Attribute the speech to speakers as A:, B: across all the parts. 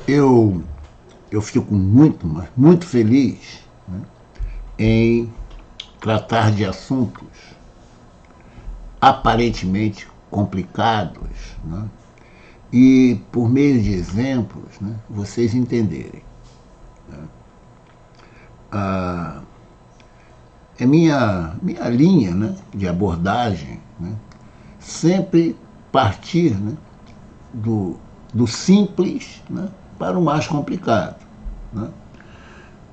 A: eu, eu fico muito, mas muito feliz, né, em tratar de assuntos aparentemente complicados, né, e por meio de exemplos, né, vocês entenderem. Né. É minha linha, né, de abordagem, né, sempre partir, né, do simples, né, para o mais complicado. Né.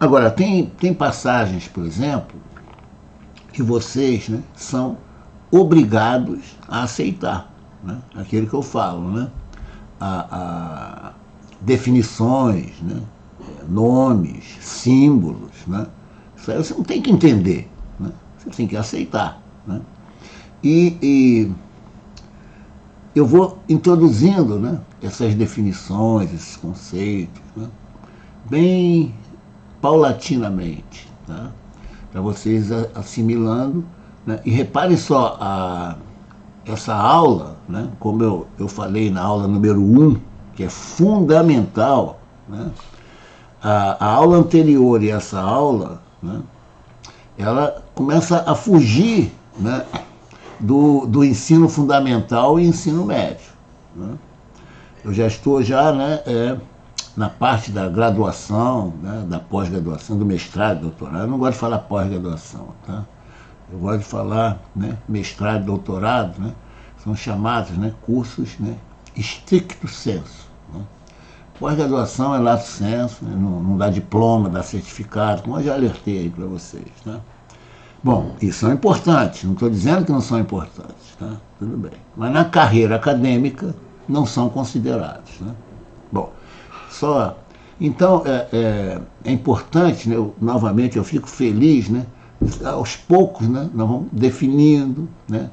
A: Agora, tem passagens, por exemplo, que vocês, né, são obrigados a aceitar, né, aquilo que eu falo, né, a definições, né, nomes, símbolos, né, isso aí você não tem que entender, né, você tem que aceitar. Né, e eu vou introduzindo, né, essas definições, esses conceitos, né, bem paulatinamente, tá, para vocês assimilando. Né, e reparem só, essa aula, né, como eu falei na aula número 1, que é fundamental, né, a aula anterior e essa aula, né, ela começa a fugir, né, do ensino fundamental e ensino médio. Né. Eu já estou né, na parte da graduação, né, da pós-graduação, do mestrado, doutorado. Eu não gosto de falar pós-graduação, tá? Eu gosto de falar, né, mestrado, doutorado, né, são chamados, né, cursos, né, stricto sensu. Né. Pós-graduação é lato sensu, né, não dá diploma, dá certificado, como eu já alertei aí para vocês. Né. Bom, e são importantes, não estou dizendo que não são importantes, tá? Tudo bem. Mas na carreira acadêmica não são considerados. Né. Bom, só... Então, é importante, né, novamente, eu fico feliz, né, aos poucos, né, nós vamos definindo, né,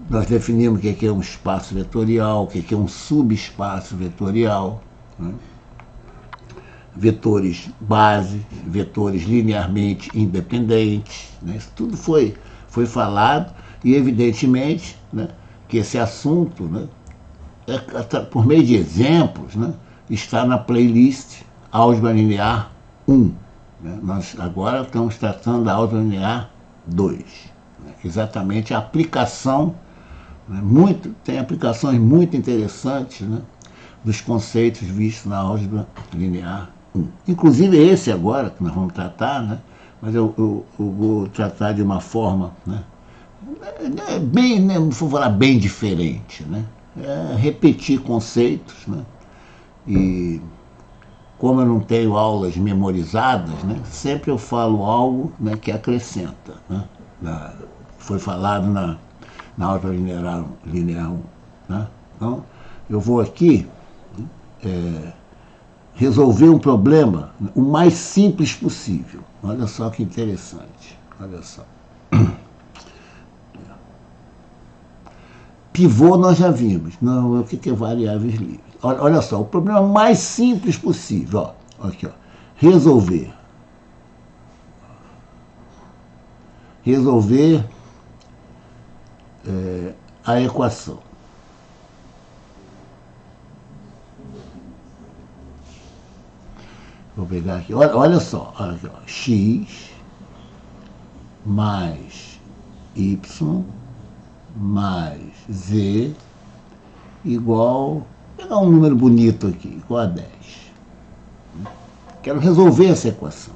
A: nós definimos o que é um espaço vetorial, o que é um subespaço vetorial, né, vetores base, vetores linearmente independentes, né, isso tudo foi falado e, evidentemente, né, que esse assunto, né, por meio de exemplos, né, está na playlist Álgebra Linear 1. Né? Nós agora estamos tratando da Álgebra Linear 2. Né? Exatamente a aplicação, né? Tem aplicações muito interessantes, né, dos conceitos vistos na Álgebra Linear 1. Inclusive esse agora, que nós vamos tratar, né, mas eu vou tratar de uma forma, né, bem, né, vou falar bem diferente. Né? Repetir conceitos, né, e como eu não tenho aulas memorizadas, né, sempre eu falo algo, né, que acrescenta. Né, foi falado na Álgebra Linear 1. Né. Então, eu vou aqui resolver um problema o mais simples possível. Olha só que interessante. Olha só. Pivô nós já vimos. Não, o que é variáveis livres? Olha só, o problema mais simples possível. Ó, aqui, ó. Resolver a equação. Vou pegar aqui. Olha só. Aqui, ó. X mais Y mais Z igual... Vou pegar um número bonito aqui, igual a 10. Quero resolver essa equação.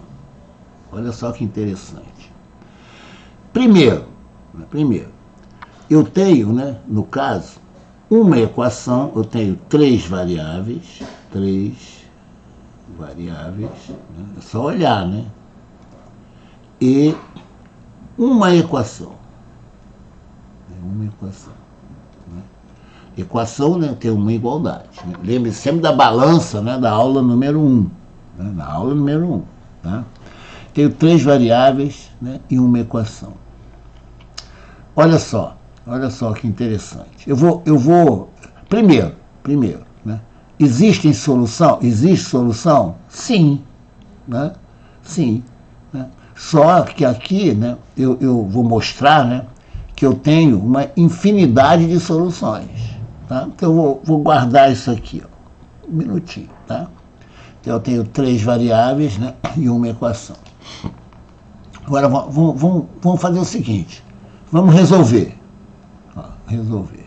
A: Olha só que interessante. Primeiro, eu tenho, né, no caso, uma equação, eu tenho três variáveis, né, é só olhar, né, e uma equação. Equação, né, tem uma igualdade. Né? Lembre-se sempre da balança, né, da aula número 1. Né? Na aula número 1. Tá? Tenho três variáveis, né, e uma equação. Olha só que interessante. Eu vou primeiro, né, existe solução? Sim. Né? Sim. Né? Só que aqui, né, eu vou mostrar, né, que eu tenho uma infinidade de soluções. Tá? Então eu vou guardar isso aqui, ó, um minutinho. Tá? eu tenho 3 variáveis, né, e uma equação. Agora vamos fazer o seguinte, vamos resolver. Ó, resolver.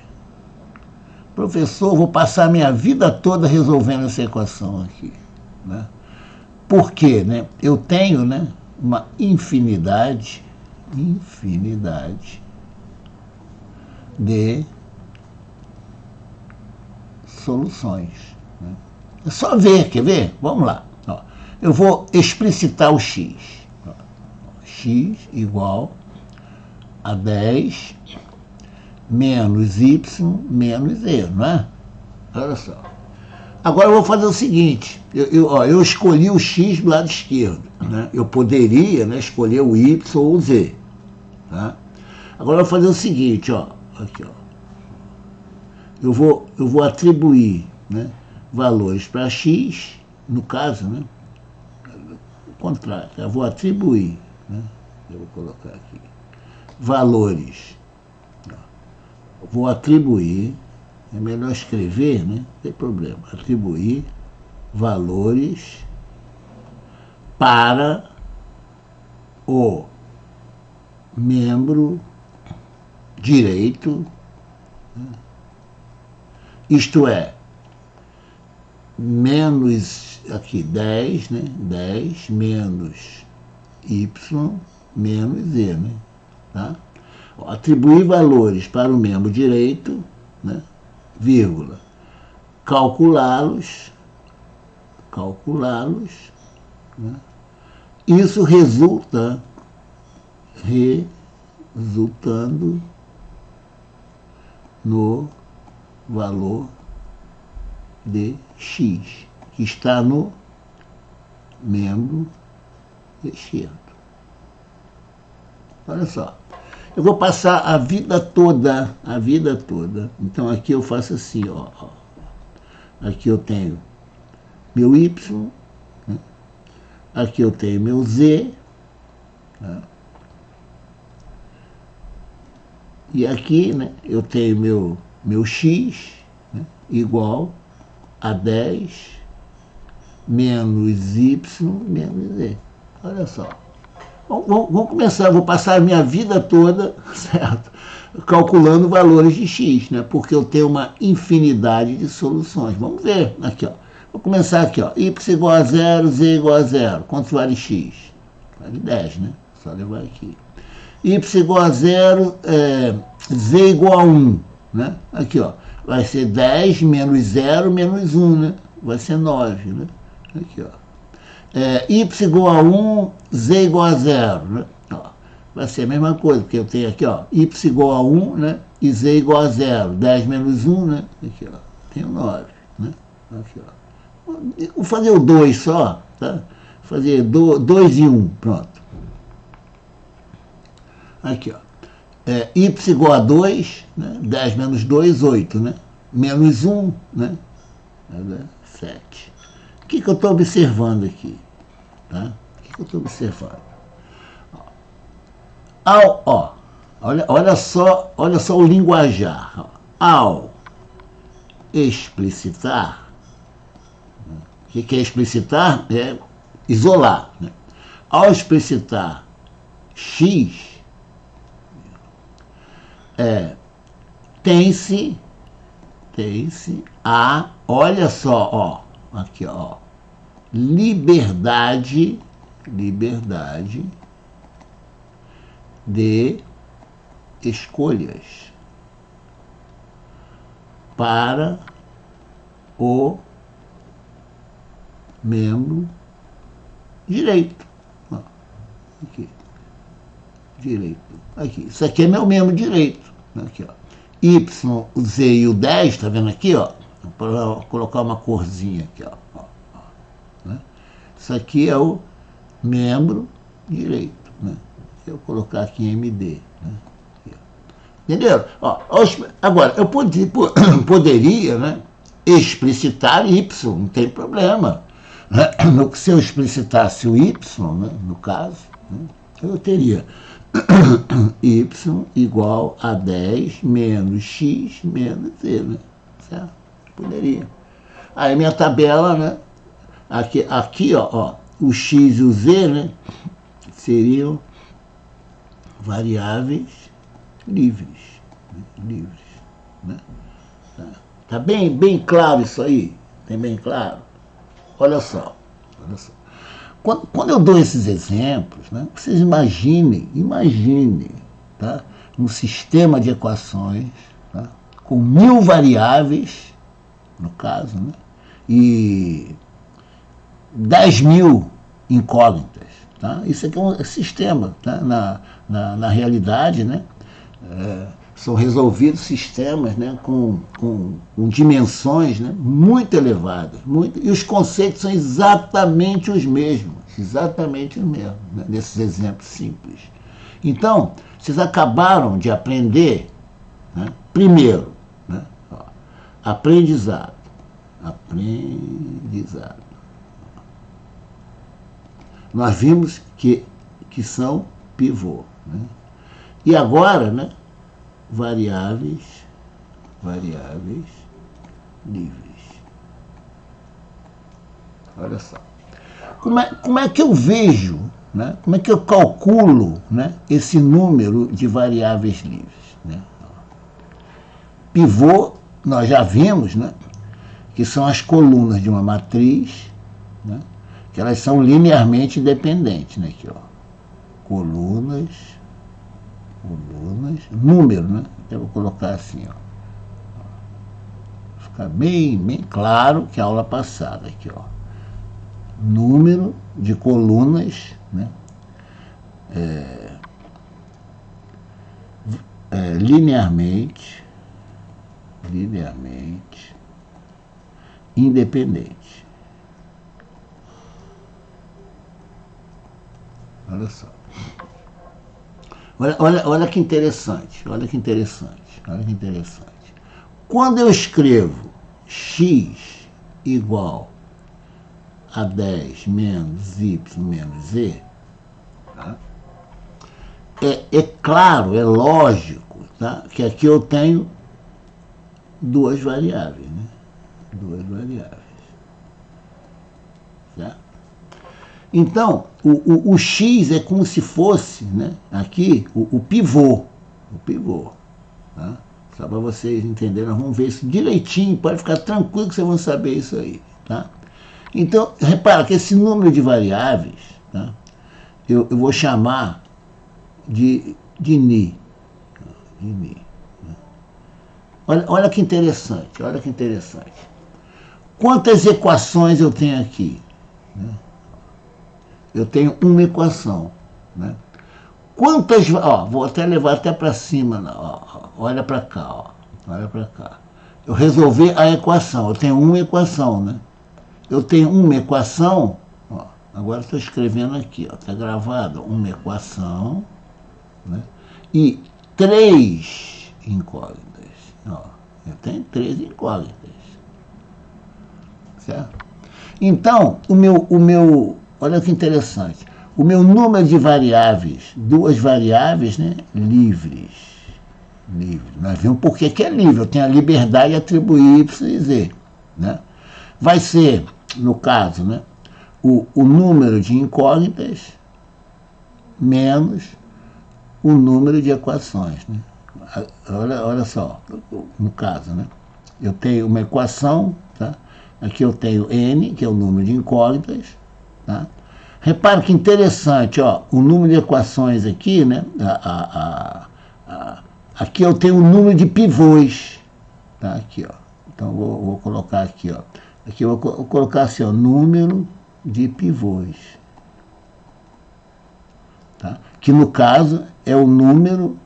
A: Professor, vou passar a minha vida toda resolvendo essa equação aqui, né? Por quê, né? Eu tenho, né, uma infinidade de soluções, né? É só ver, quer ver? Vamos lá. Ó, eu vou explicitar o x. Ó, x igual a 10 menos y menos z, não é? Olha só. Agora eu vou fazer o seguinte, eu escolhi o x do lado esquerdo, né? Eu poderia, né, escolher o y ou o z. Tá? Agora eu vou fazer o seguinte, ó, aqui, ó. Eu vou atribuir, né, valores para x, no caso, né, o contrário, eu vou atribuir, né, eu vou colocar aqui, valores, ó, vou atribuir, é melhor escrever, né, não tem problema, atribuir valores para o membro direito, né, isto é, menos, aqui, 10, né? 10 menos y menos z, né? Tá? Atribuir valores para o membro direito, né? Vírgula. Calculá-los, né? Isso resultando no valor de x, que está no membro esquerdo. Olha só, eu vou passar a vida toda, então aqui eu faço assim, ó, aqui eu tenho meu y, né? Aqui eu tenho meu z, tá? E aqui, né, eu tenho meu x, né, igual a 10 menos y menos z. Olha só. Vamos começar, vou passar a minha vida toda, certo, calculando valores de x, né, porque eu tenho uma infinidade de soluções. Vamos ver aqui, ó. Vou começar aqui, ó. Y igual a 0, z igual a 0. Quanto vale x? Vale 10, né? Só levar aqui. Y igual a 0, z igual a 1, né? Aqui, ó, vai ser 10 menos 0 menos 1, né? Vai ser 9, né? Aqui, ó. Y igual a 1, z igual a 0, né? Ó, vai ser a mesma coisa, porque eu tenho aqui, ó, y igual a 1, né? E z igual a 0. 10 menos 1, né? Aqui, ó, tenho 9, né? Aqui, ó. Vou fazer o 2 só, tá? Vou fazer 2 e 1, pronto. Aqui, ó. Y igual a 2, né? 10 menos 2, 8, né? Menos 1, né? 7. O que eu estou observando aqui? Tá? O que eu estou observando? Olha só o linguajar. Ó. Ao explicitar, né? O que é explicitar? É isolar. Né? Ao explicitar x, tem-se a, olha só, ó, aqui, ó, liberdade de escolhas para o membro direito. Ó, aqui. Direito. Aqui. Isso aqui é meu membro direito. Aqui, ó. Y, o Z e o 10, tá vendo aqui, ó? Vou colocar uma corzinha aqui, ó. Né? Isso aqui é o membro direito, né? Eu vou colocar aqui em MD. Né? Aqui, entendeu? Ó, agora, eu poderia, né, explicitar Y, não tem problema. Né? Se eu explicitasse o Y, né, no caso, né, eu teria y igual a 10 menos x menos z, né? Certo? Poderia. Aí minha tabela, né, Aqui ó, o x e o z, né, seriam variáveis livres. Livres, né? Tá bem claro isso aí? Tem bem claro? Olha só. Quando eu dou esses exemplos, né, vocês imaginem, tá, um sistema de equações, tá, com 1000 variáveis, no caso, né, e 10.000 incógnitas. Tá? Isso aqui é um sistema. Tá? Na realidade, né, são resolvidos sistemas, né, com dimensões, né, muito elevadas. E os conceitos são exatamente os mesmos. Né, nesses exemplos simples. Então, vocês acabaram de aprender, né, primeiro, né, aprendizado. Nós vimos que são pivô. Né? E agora, né, variáveis livres. Olha só. Como é que eu vejo, né, como é que eu calculo, né, esse número de variáveis livres? Né? Pivô, nós já vimos, né, que são as colunas de uma matriz, né, que elas são linearmente independentes. Né, aqui, ó. Colunas, número, né? Eu vou colocar assim, ó. Fica bem claro que a aula passada aqui, ó. Número de colunas, né? Linearmente independente. Olha só. Olha que interessante. Quando eu escrevo x igual a 10 menos y menos z, tá? É claro, é lógico, tá? Que aqui eu tenho duas variáveis, né? Certo? Então, o x é como se fosse, né, aqui, o pivô. Tá? Só para vocês entenderem, nós vamos ver isso direitinho, pode ficar tranquilo que vocês vão saber isso aí. Tá? Então, repara que esse número de variáveis, tá, eu vou chamar de ni. Olha que interessante, Quantas equações eu tenho aqui? Né? Eu tenho uma equação. Né? Quantas... vou até levar até para cima. Olha para cá. Eu resolvi a equação. Eu tenho uma equação. Né? Eu tenho uma equação. Agora estou escrevendo aqui. Está gravado. Uma equação. Né? E 3 incógnitas. Eu tenho 3 incógnitas. Certo? Então, o meu olha que interessante, o meu número de variáveis, duas variáveis, né, livres. Nós vimos por que é livre, eu tenho a liberdade de atribuir y e z. Né? Vai ser, no caso, né, o número de incógnitas menos o número de equações. Né? Olha só, no caso, né, eu tenho uma equação, tá? Aqui eu tenho n, que é o número de incógnitas. Tá? Repara que interessante, ó, o número de equações aqui, né? Aqui eu tenho o número de pivôs. Tá? Aqui, ó. Então vou colocar aqui, ó. Aqui eu vou colocar assim, ó, número de pivôs. Tá? Que no caso é o número,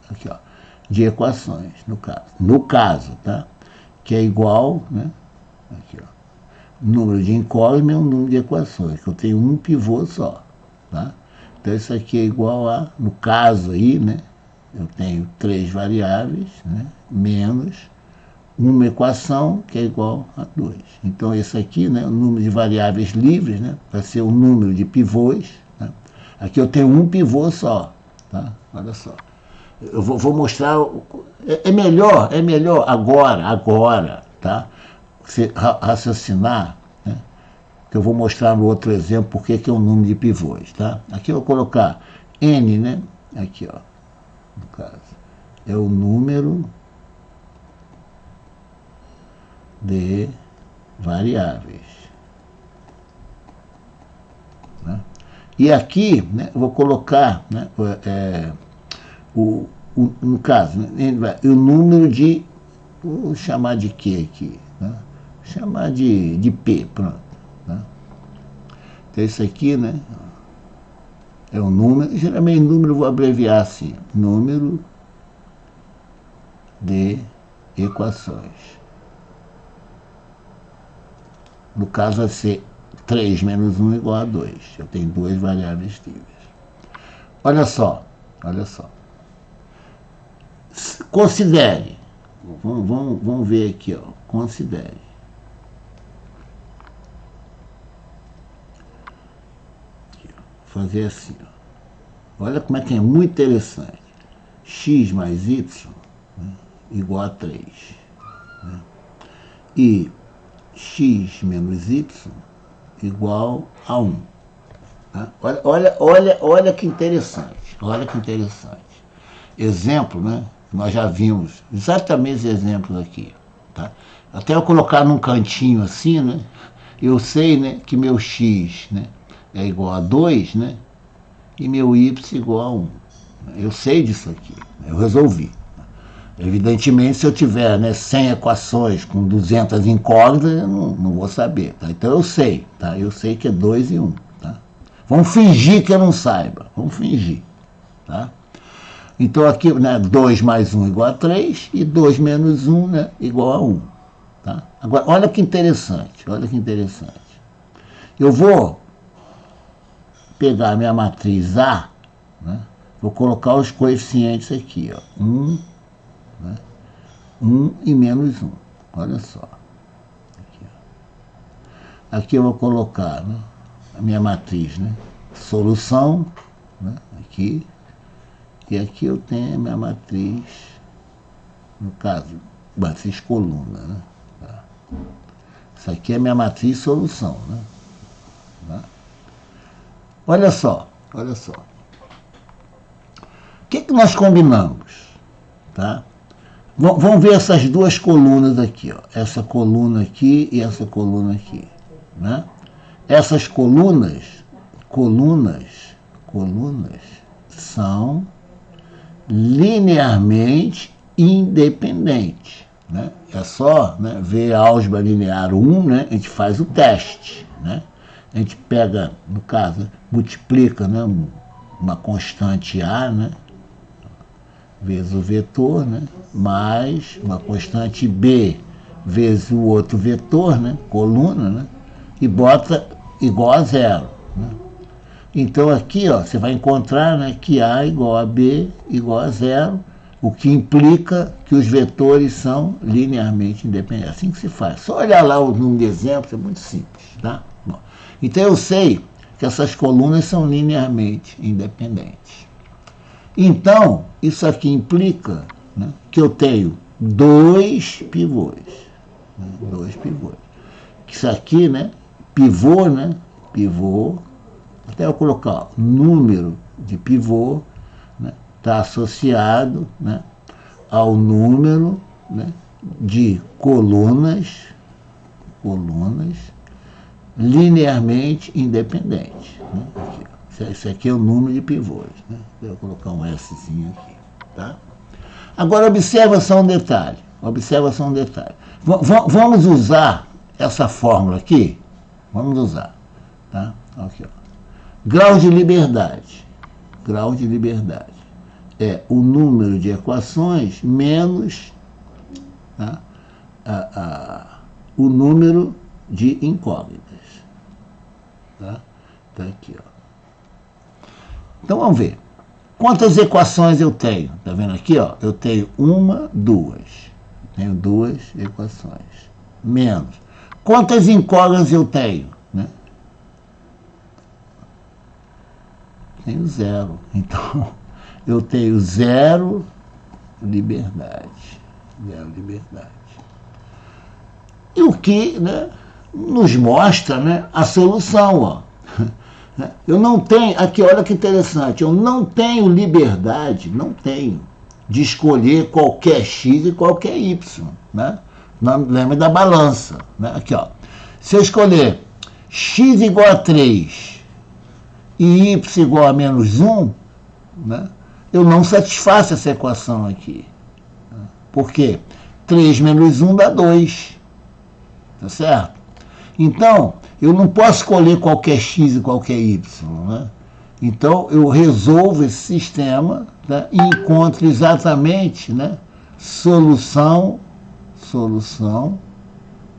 A: aqui, ó, de equações, no caso, tá? Que é igual, né? Aqui, ó. Número de incógnitas é um número de equações, que eu tenho um pivô só. Tá? Então isso aqui é igual a, no caso aí, né? Eu tenho 3 variáveis, né? Menos uma equação que é igual a 2. Então esse aqui, né? O número de variáveis livres, né? Vai ser o número de pivôs. Tá? Aqui eu tenho um pivô só. Tá? Olha só. Eu vou mostrar. É melhor agora, tá? Você raciocinar, né, que eu vou mostrar no outro exemplo porque que é um número de pivôs, tá? Aqui eu vou colocar N, né? Aqui, ó, no caso, é o número de variáveis. Né? E aqui, né, eu vou colocar, né, no caso, né, o número de, vou chamar de Q aqui, né? Chamar de P, pronto. Né? Então isso aqui, né, é um número, geralmente número eu vou abreviar assim, número de equações. No caso vai ser 3 menos 1 igual a 2. Eu tenho duas variáveis típicas. Olha só, olha só. Considere. Vamos ver aqui, ó. Considere. Aqui, ó. Fazer assim, ó. Olha como é que é muito interessante. X mais y, né, igual a 3. Né? E x menos y igual a 1. Tá? Olha que interessante. Olha que interessante. Exemplo, né? Nós já vimos exatamente os exemplos aqui. Tá? Até eu colocar num cantinho assim, né? Eu sei, né, que meu x, né, é igual a 2, né? E meu y igual a 1. Eu sei disso aqui. Eu resolvi. Evidentemente, se eu tiver, né, 100 equações com 200 incógnitas, eu não vou saber. Tá? Então eu sei. Tá? Eu sei que é 2 e 1. Tá? Vamos fingir que eu não saiba. Vamos fingir. Tá? Então aqui, né, 2 mais 1 igual a 3 e 2 menos 1, né, igual a 1. Tá? Agora, olha que interessante. Olha que interessante. Eu vou pegar a minha matriz A, né, vou colocar os coeficientes aqui. Ó, 1, né, 1 e menos 1. Olha só. Aqui, ó. Aqui eu vou colocar, né, a minha matriz, né, solução, né, aqui. E aqui eu tenho a minha matriz, no caso, matriz coluna. Né, tá. Isso aqui é a minha matriz solução. Né, tá. Olha só, olha só. O que nós combinamos? Tá? Vamos ver essas duas colunas aqui, ó. Essa coluna aqui e essa coluna aqui. Né? Essas colunas são linearmente independentes. Né? É só, né, ver a álgebra linear 1, né? A gente faz o teste. Né? A gente pega, no caso, multiplica, né, uma constante A, né, vezes o vetor, né, mais uma constante B vezes o outro vetor, né, coluna, né, e bota igual a 0. Né. Então aqui, ó, você vai encontrar, né, que A igual a B igual a 0, o que implica que os vetores são linearmente independentes. Assim que se faz. Só olhar lá o número de exemplos, é muito simples. Tá? Bom, então eu sei que essas colunas são linearmente independentes. Então, isso aqui implica, né, que eu tenho dois pivôs. Né, dois pivôs. Isso aqui, né, pivô, né, pivô, até eu colocar, ó, número de pivô, né, está associado, né, ao número, né, de colunas linearmente independentes. Né? Aqui, esse aqui é o número de pivôs. Né? Eu vou colocar um Szinho aqui. Tá? Agora, observa só um detalhe. Observa só um detalhe. Vamos usar essa fórmula aqui? Vamos usar. Tá? Aqui, ó. Grau de liberdade. Grau de liberdade é o número de equações menos, tá, o número de incógnitas. Tá? Tá aqui, ó. Então vamos ver. Quantas equações eu tenho? Tá vendo aqui, ó? Eu tenho uma, duas. Tenho duas equações. Menos. Quantas incógnitas eu tenho? Né? Tenho zero. Então, eu tenho zero liberdade. Zero liberdade. E o que, né, nos mostra, né, a solução, ó. Eu não tenho, aqui olha que interessante, eu não tenho liberdade, não tenho, de escolher qualquer x e qualquer y, né? Lembra da balança, né? Aqui, ó. Se eu escolher x igual a 3 e y igual a menos 1, né, eu não satisfaço essa equação aqui. Por quê? 3 menos 1 dá 2. Tá certo? Então, eu não posso escolher qualquer x e qualquer y, né? Então, eu resolvo esse sistema, né, e encontro exatamente, né, solução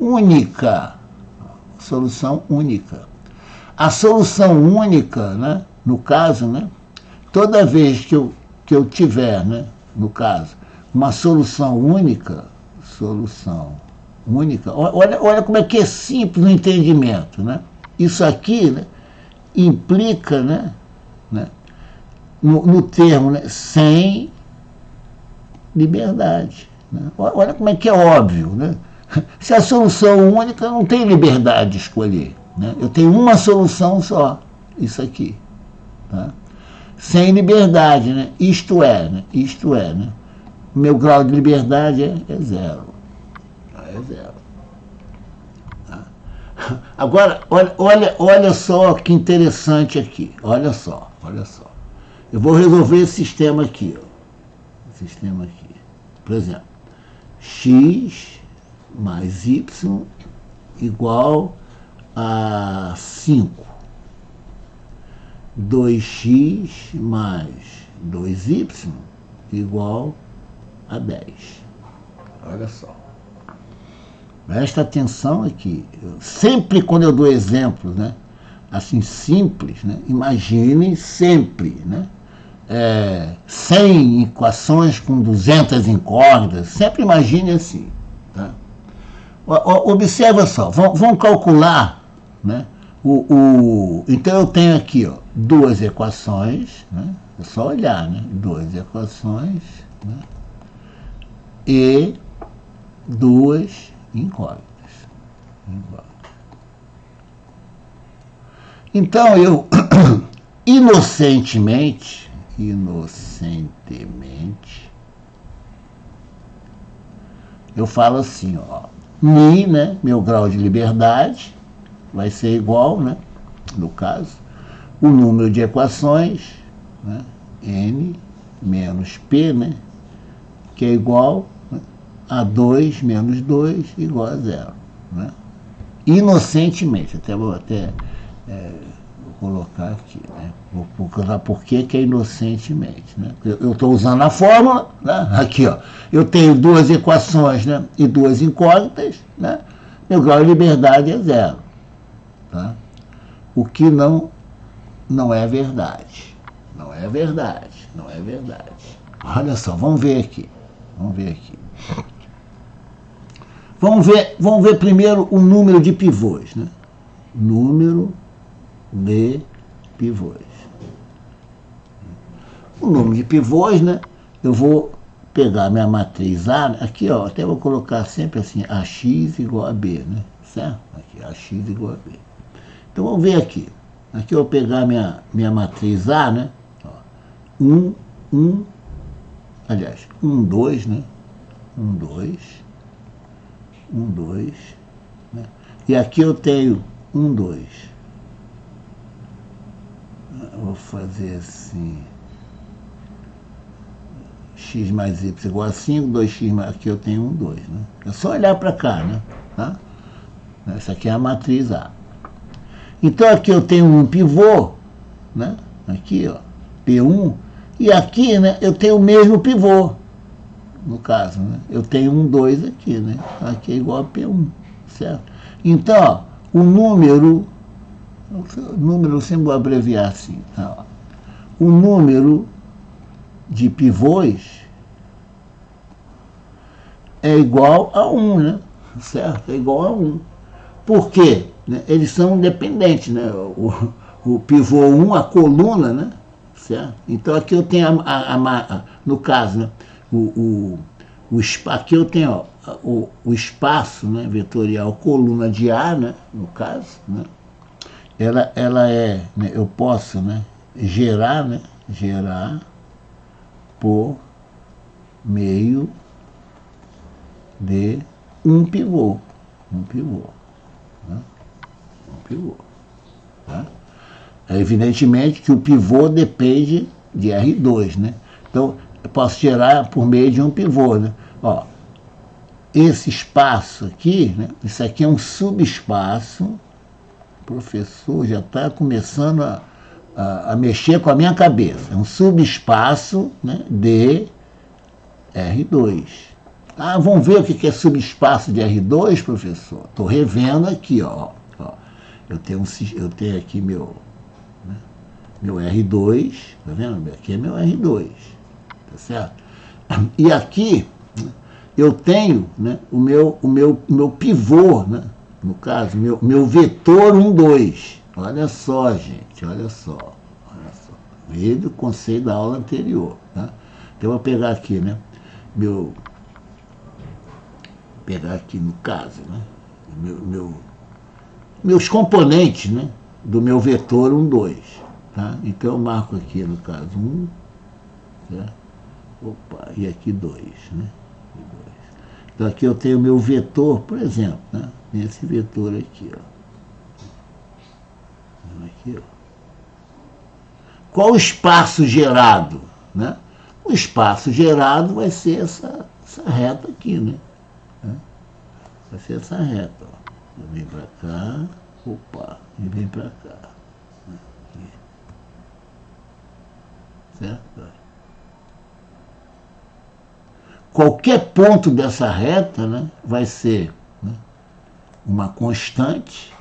A: única. Solução única. A solução única, né, no caso, né, toda vez que eu tiver, né, no caso, uma solução única, olha como é que é simples o entendimento, né? Isso aqui, né, implica, né, no termo, né, sem liberdade, né? Olha como é que é óbvio, né? Se a solução única, eu não tenho liberdade de escolher, né? Eu tenho uma solução só, isso aqui, tá? Sem liberdade, né? Isto é, né? Meu grau de liberdade é zero. É zero. Tá? Agora, olha só que interessante aqui. Olha só. Eu vou resolver esse sistema aqui, ó. Por exemplo, x mais y igual a 5. 2x mais 2y igual a 10. Olha só. Presta atenção aqui. Sempre quando eu dou exemplos, né, assim simples, né, imaginem sempre, né, 100 equações com 200 incógnitas, sempre imagine assim. Tá? Observa só, vamos calcular, né, então eu tenho aqui, ó, duas equações, né, é só olhar, né, duas equações, né, e duas incógnitas. Então eu inocentemente, eu falo assim, ó, mi, né, meu grau de liberdade vai ser igual, né, no caso, o número de equações, né, n menos p, né, que é igual, né, a 2 menos 2 igual a 0. Né? Inocentemente, vou colocar aqui, né? Vou colocar por que é inocentemente. Né? Eu estou usando a fórmula, né? Aqui, ó, eu tenho duas equações, né, e duas incógnitas, né? Meu grau de liberdade é 0. Tá? O que não é verdade. Não é verdade. Olha só, vamos ver aqui. Vamos ver primeiro o número de pivôs, né? Número de pivôs. O número de pivôs, né? Eu vou pegar minha matriz A, aqui, ó, até vou colocar sempre assim, AX igual a B, né? Certo? Aqui, AX igual a B. Então, vamos ver aqui. Aqui eu vou pegar minha matriz A, né? 1, 2, né? 1, 2, né? E aqui eu tenho 1, 2. Eu vou fazer assim, x mais y igual a 5, 2x mais, aqui eu tenho 1, 2, né? É só olhar para cá, né? Tá? Essa aqui é a matriz A. Então aqui eu tenho um pivô, né? Aqui, ó, P1, e aqui, né, eu tenho o mesmo pivô. No caso, né? Eu tenho 1, 2 aqui, né? Aqui é igual a P1, certo? Então, ó, o número eu sempre vou abreviar assim, tá? O número de pivôs é igual a 1, né? Certo? É igual a 1. Por quê? Né? Eles são independentes, né? O pivô 1, a coluna, né? Certo? Então aqui eu tenho no caso, né? Aqui eu tenho, ó, o espaço, né, vetorial coluna de A, né, no caso, né, ela é, né, eu posso, né, gerar por meio de um pivô, né, um pivô, tá? Evidentemente que o pivô depende de R2, né? Então, eu posso gerar por meio de um pivô, né? Ó, esse espaço aqui, né? Isso aqui é um subespaço. O professor já está começando a mexer com a minha cabeça. É um subespaço, né, de R2. Ah, vamos ver o que é subespaço de R2, professor? Estou revendo aqui, ó. Eu tenho aqui meu R2, tá vendo? Aqui é meu R2, tá certo? E aqui eu tenho, né, o meu pivô, né, no caso, meu vetor 1, 2. Olha só, gente, olha só. Veja o conceito da aula anterior, tá? Então eu vou pegar aqui, né, pegar aqui no caso, né, meus componentes, né, do meu vetor 1, 2. Tá? Então eu marco aqui no caso 1, certo? Opa, e aqui 2, né? Então aqui eu tenho o meu vetor, por exemplo, né? Esse vetor aqui, ó. Aqui, ó. Qual o espaço gerado? Né? O espaço gerado vai ser essa reta aqui, né? Vai ser essa reta, ó. Vem para cá, opa, e vem para cá. Certo? Qualquer ponto dessa reta, né, vai ser, né, uma constante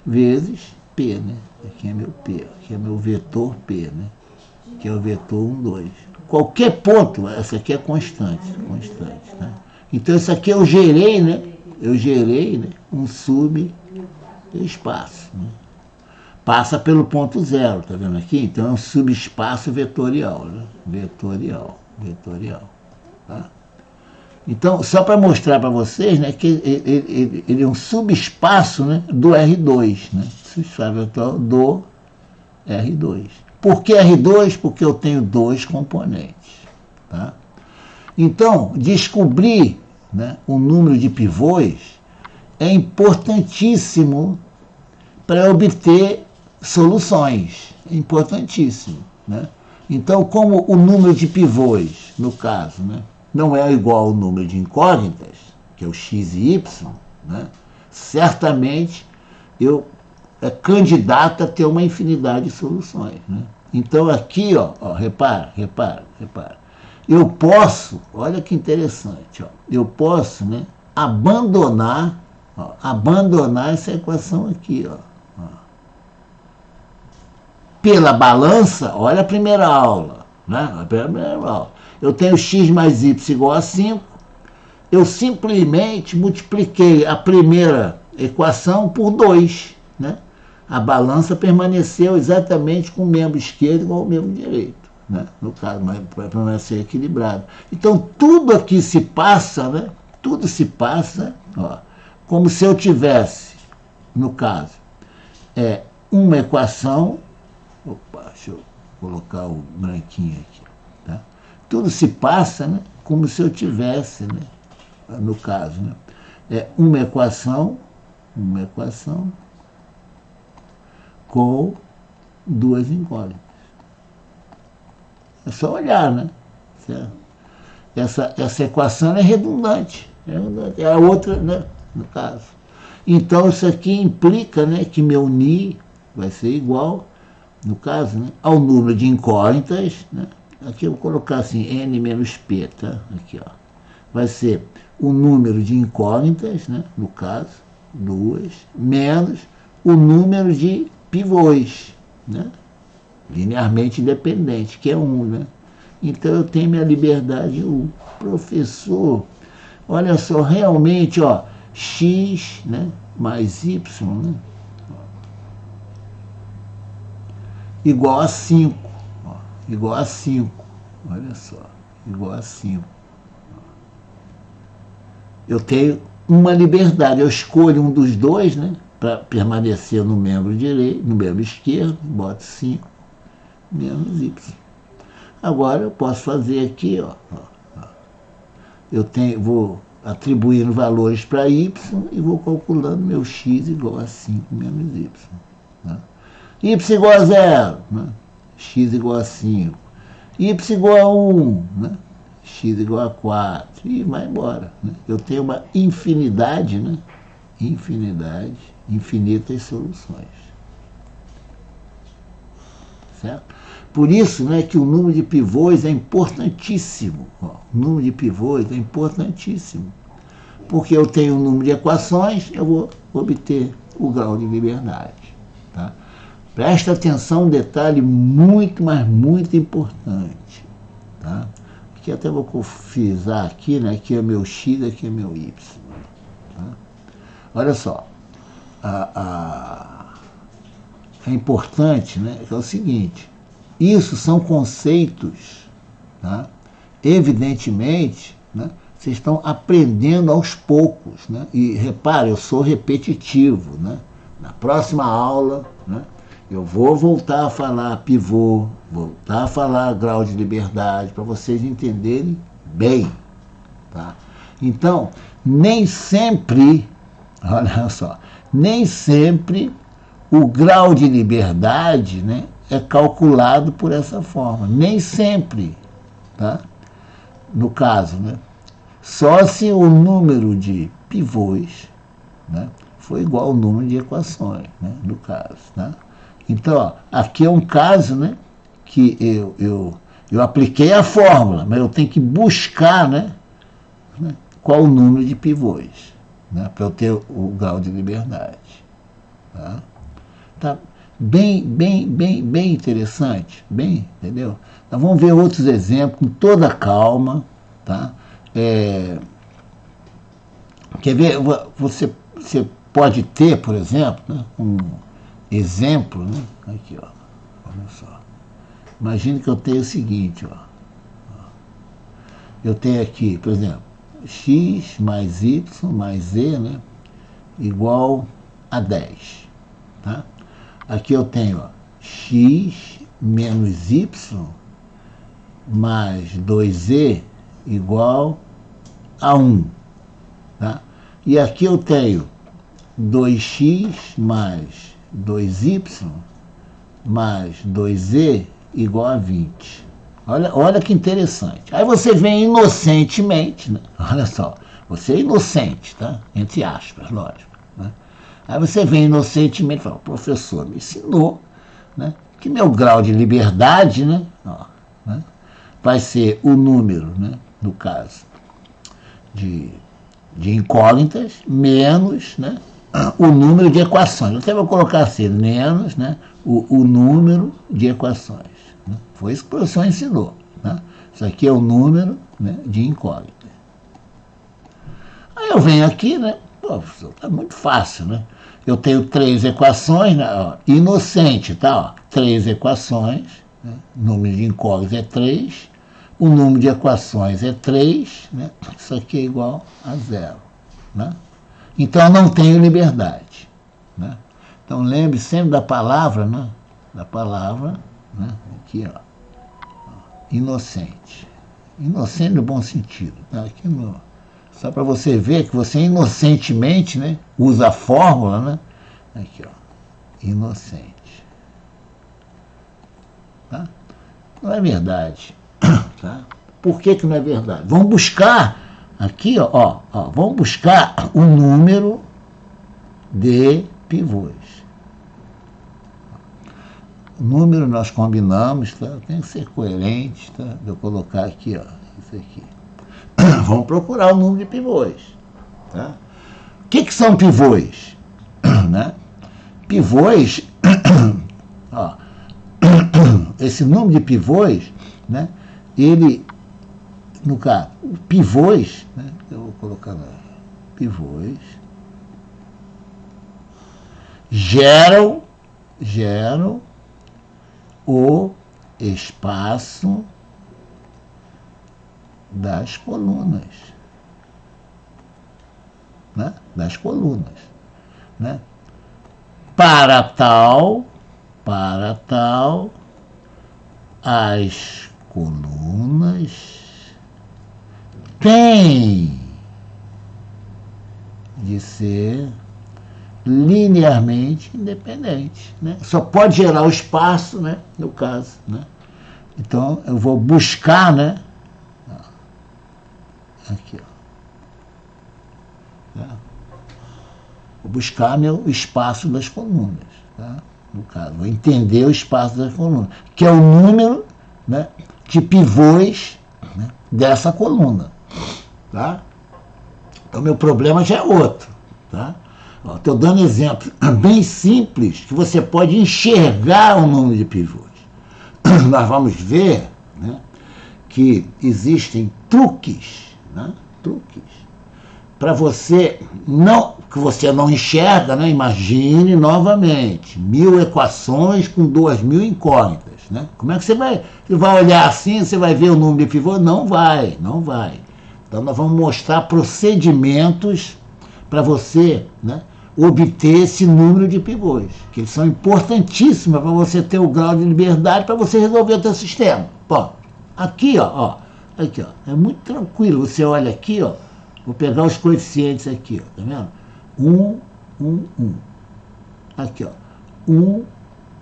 A: vezes P, né? Aqui é meu P, aqui é meu vetor P, né? Que é o vetor 1, 2. Qualquer ponto, essa aqui é constante, né? Então isso aqui eu gerei, né, um subespaço, né? Passa pelo ponto zero, tá vendo aqui? Então é um subespaço vetorial, né? Vetorial. Tá? Então, só para mostrar para vocês, né, que ele é um subespaço, né, do R2, né? Subespaço vetorial do R2. Por que R2? Porque eu tenho dois componentes. Tá? Então, descobrir, né, o número de pivôs é importantíssimo para obter soluções. É importantíssimo. Né? Então, como o número de pivôs, no caso, né, não é igual ao número de incógnitas, que é o x e y, né, certamente eu candidato a ter uma infinidade de soluções. Né? Então, aqui, ó, repara. Eu posso, olha que interessante, ó, eu posso, né, abandonar essa equação aqui, ó. Pela balança, olha a primeira aula, né? Eu tenho x mais y igual a 5, eu simplesmente multipliquei a primeira equação por 2, né? A balança permaneceu exatamente com o membro esquerdo igual ao membro direito, né? No caso, mas para permanecer equilibrado. Então, tudo aqui se passa, né? Tudo se passa, ó, como se eu tivesse, no caso, uma equação. Opa, deixa eu colocar o branquinho aqui. Tá? Tudo se passa, né, como se eu tivesse, né, no caso, né, uma equação com duas incógnitas. É só olhar, né? Certo? Essa equação é redundante. É a outra, né, no caso. Então, isso aqui implica, né, que meu ni vai ser igual, no caso, né, ao número de incógnitas, né? Aqui eu vou colocar assim, n menos p, tá? Aqui, ó. Vai ser o número de incógnitas, né, no caso, 2, menos o número de pivôs, né, linearmente independente, que é 1, né? Então eu tenho minha liberdade 1. Professor, olha só, realmente, ó, x, né, mais y, né, igual a 5. Igual a 5. Olha só. Igual a 5. eu tenho uma liberdade. Eu escolho um dos dois, né, para permanecer no membro direito, no membro esquerdo, boto 5 menos y. Agora eu posso fazer aqui, ó. Vou atribuindo valores para y e vou calculando meu x igual a 5 menos y. Né? Y igual a 0, né? X igual a 5. Y igual a 1, né? X igual a 4. E vai embora. Né? Eu tenho uma infinidade, né? Infinitas soluções. Certo? Por isso, né, que o número de pivôs é importantíssimo. Ó, o número de pivôs é importantíssimo. Porque eu tenho um número de equações, eu vou obter o grau de liberdade. Tá? Presta atenção, um detalhe muito, mas muito importante. Tá? Aqui até vou frisar aqui, né? Aqui é meu x, aqui é meu y. Tá? Olha só. É importante, né? É o seguinte. Isso são conceitos, tá? Evidentemente, né? Vocês estão aprendendo aos poucos, né? E repare, eu sou repetitivo, né? Na próxima aula, né, eu vou voltar a falar pivô, voltar a falar grau de liberdade, para vocês entenderem bem. Tá? Então, nem sempre, olha só, nem sempre o grau de liberdade, né, é calculado por essa forma. Nem sempre. Tá? No caso, né? Só se o número de pivôs, né, foi igual ao número de equações, né, no caso. Tá? Então, ó, aqui é um caso, né, que eu apliquei a fórmula, mas eu tenho que buscar, né, qual o número de pivôs, né, para eu ter o grau de liberdade. Tá? Tá bem interessante, entendeu? Então, vamos ver outros exemplos com toda calma, tá? Quer ver? Você pode ter, por exemplo, né, um exemplo, né? Aqui, ó. Olha só. Imagine que eu tenho o seguinte, ó. Eu tenho aqui, por exemplo, x mais y mais z, né, igual a 10. Tá? Aqui eu tenho, ó, x menos y mais 2z igual a 1. Tá? E aqui eu tenho 2x mais 2y mais 2z igual a 20. Olha que interessante. Aí você vem inocentemente, né? Olha só, você é inocente, tá? Entre aspas, lógico. Né? Aí você vem inocentemente e fala, o professor me ensinou, né, que meu grau de liberdade, né, ó, né, vai ser o número, né, no caso, de incógnitas menos, né, o número de equações. Você vai colocar assim, menos, né, o número de equações. Né? Foi isso que o professor ensinou. Né? Isso aqui é o número, né, de incógnitas. Aí eu venho aqui, né, professor, tá muito fácil, né? Eu tenho 3 equações, né, ó, inocente, tá? Ó, 3 equações, né? O número de incógnitas é 3, o número de equações é 3, né? Isso aqui é igual a 0. Né? Então, eu não tenho liberdade. Né? Então, lembre sempre da palavra, né? Da palavra, né? Aqui, ó, inocente. Inocente no bom sentido. Tá? Aqui no... Só para você ver que você inocentemente, né, usa a fórmula, né? Aqui, ó, inocente. Tá? Não é verdade. Tá? Por que não é verdade? Vamos buscar aqui, ó, vamos buscar o número de pivôs. O número nós combinamos, tá? Tem que ser coerente, tá? Eu colocar aqui, ó, isso aqui. Vamos procurar o número de pivôs. Tá? O que são pivôs? Né? Pivôs, ó, esse número de pivôs, né, ele, no caso, pivôs, né, eu vou colocar lá, pivôs, geram o espaço das colunas. né, das colunas, né? Para tal, as colunas têm de ser linearmente independentes, né? Só pode gerar o espaço, né, no caso, né? Então, eu vou buscar, né? Aqui, ó. Tá? Vou buscar meu espaço das colunas, tá? No caso, vou entender o espaço das colunas, que é o número, né, de pivôs, né, dessa coluna, tá? Então, meu problema já é outro, tá? Estou dando exemplos bem simples que você pode enxergar o número de pivôs. Nós vamos ver, né, que existem truques, né, truques para você não, que você não enxerga, né? Imagine novamente 1000 equações com 2000 incógnitas, né? Como é que você vai olhar assim, você vai ver o número de pivô? Não vai. Então nós vamos mostrar procedimentos para você, né, obter esse número de pivôs, que eles são importantíssimos para você ter o grau de liberdade para você resolver o seu sistema. Bom, aqui, aqui, é muito tranquilo. Você olha aqui, ó, vou pegar os coeficientes aqui, ó, tá vendo? 1, 1, 1. Aqui, ó, 1,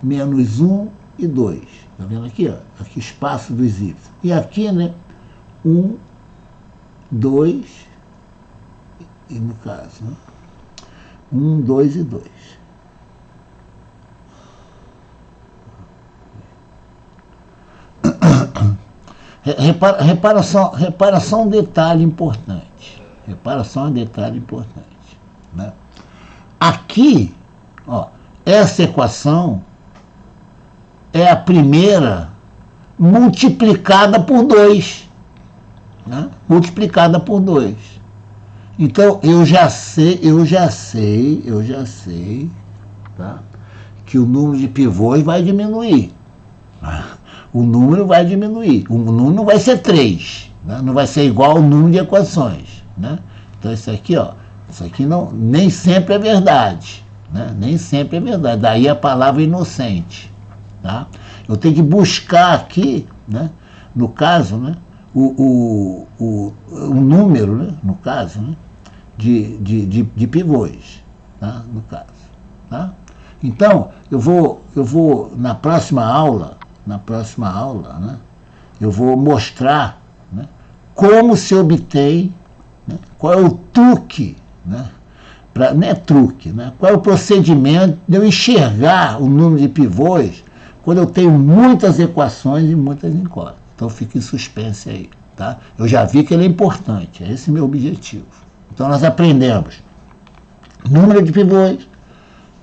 A: menos 1 e 2. Tá vendo aqui, ó? Aqui espaço dos y. E aqui, né, 1, 2, e no caso, né, 1, 2 e 2. Reparação é um detalhe importante. Reparação é um detalhe importante, né? Aqui, ó, essa equação é a primeira multiplicada por 2. Né? Multiplicada por 2. Então, eu já sei, tá, que o número de pivôs vai diminuir. O número vai diminuir. O número não vai ser 3. Né? Não vai ser igual ao número de equações. Né? Então, isso aqui, ó, isso aqui não, nem sempre é verdade. Né? Nem sempre é verdade. Daí a palavra inocente. Tá? Eu tenho que buscar aqui, né, no caso, né, o número, né, no caso, né, de pivôs, tá? No caso, tá? Então, eu vou na próxima aula, né, eu vou mostrar, né, como se obtém, né, qual é o truque, né, não é truque, né, qual é o procedimento de eu enxergar o número de pivôs quando eu tenho muitas equações e muitas incógnitas. Então, fica em suspense aí, tá? Eu já vi que ele é importante, é esse meu objetivo. Então, nós aprendemos número de pivôs,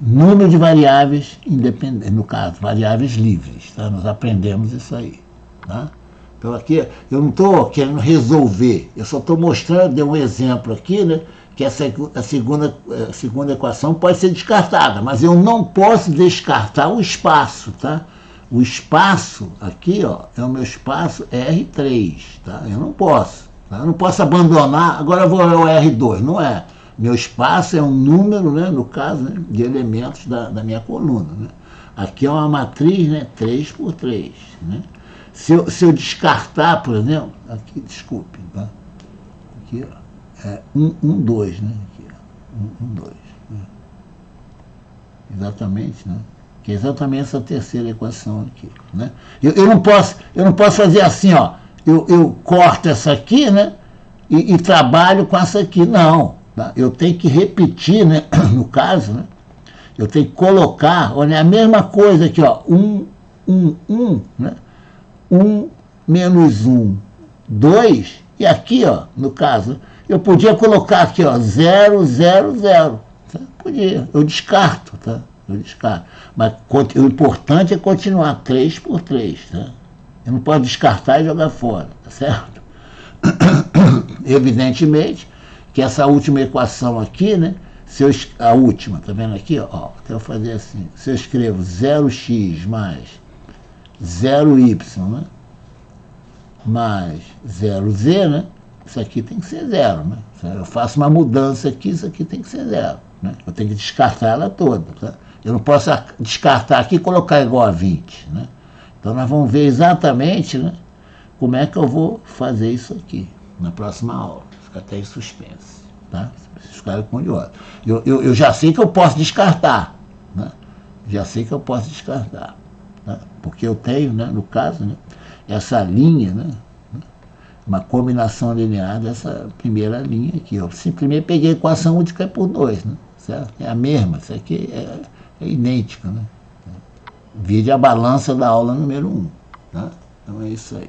A: número de variáveis independentes, no caso, variáveis livres, tá? Nós aprendemos isso aí, tá? Então, aqui, eu não estou querendo resolver, eu só estou mostrando, dei um exemplo aqui, né, que a segunda equação pode ser descartada, mas eu não posso descartar o espaço, tá? O espaço aqui, ó, é o meu espaço R3, tá? Eu não posso, tá? Eu não posso abandonar, agora eu vou ao R2, não é. Meu espaço é um número, né, no caso, né, de elementos da minha coluna, né? Aqui é uma matriz, né, 3 por 3, né? Se eu descartar, por exemplo, aqui, desculpe, tá? Aqui, ó, é 1, 2, né? Aqui, ó, 1, 2. Né? Exatamente, né? Que é exatamente essa terceira equação aqui, né? Eu não posso fazer assim, ó. Eu corto essa aqui, né? E trabalho com essa aqui, não. Tá? Eu tenho que repetir, né? No caso, né? Eu tenho que colocar, olha, a mesma coisa aqui, ó. 1, né? 1 menos 1, 2. E aqui, ó, no caso, eu podia colocar aqui, ó, 0, 0, 0. Tá? Podia, eu descarto, tá? Eu descarto. Mas o importante é continuar 3 por 3, tá? Eu não posso descartar e jogar fora, tá certo? Evidentemente que essa última equação aqui, né? A última, tá vendo aqui? Ó, então eu fazer assim, se eu escrevo 0x mais 0y, né, mais 0z, né, isso aqui tem que ser zero, né? Eu faço uma mudança aqui, isso aqui tem que ser zero, né? Eu tenho que descartar ela toda, tá? Eu não posso descartar aqui e colocar igual a 20, né? Então nós vamos ver exatamente, né, como é que eu vou fazer isso aqui na próxima aula. Fica até em suspense, tá? Vocês ficarem com de olho. Eu já sei que eu posso descartar, né? Já sei que eu posso descartar, tá? Porque eu tenho, né, no caso, né, essa linha, né, uma combinação linear dessa primeira linha aqui. Eu simplesmente peguei a equação múltipla por 2, né? Certo? É a mesma, isso aqui é idêntico, né? Vide a balança da aula número 1. Tá? Então é isso aí.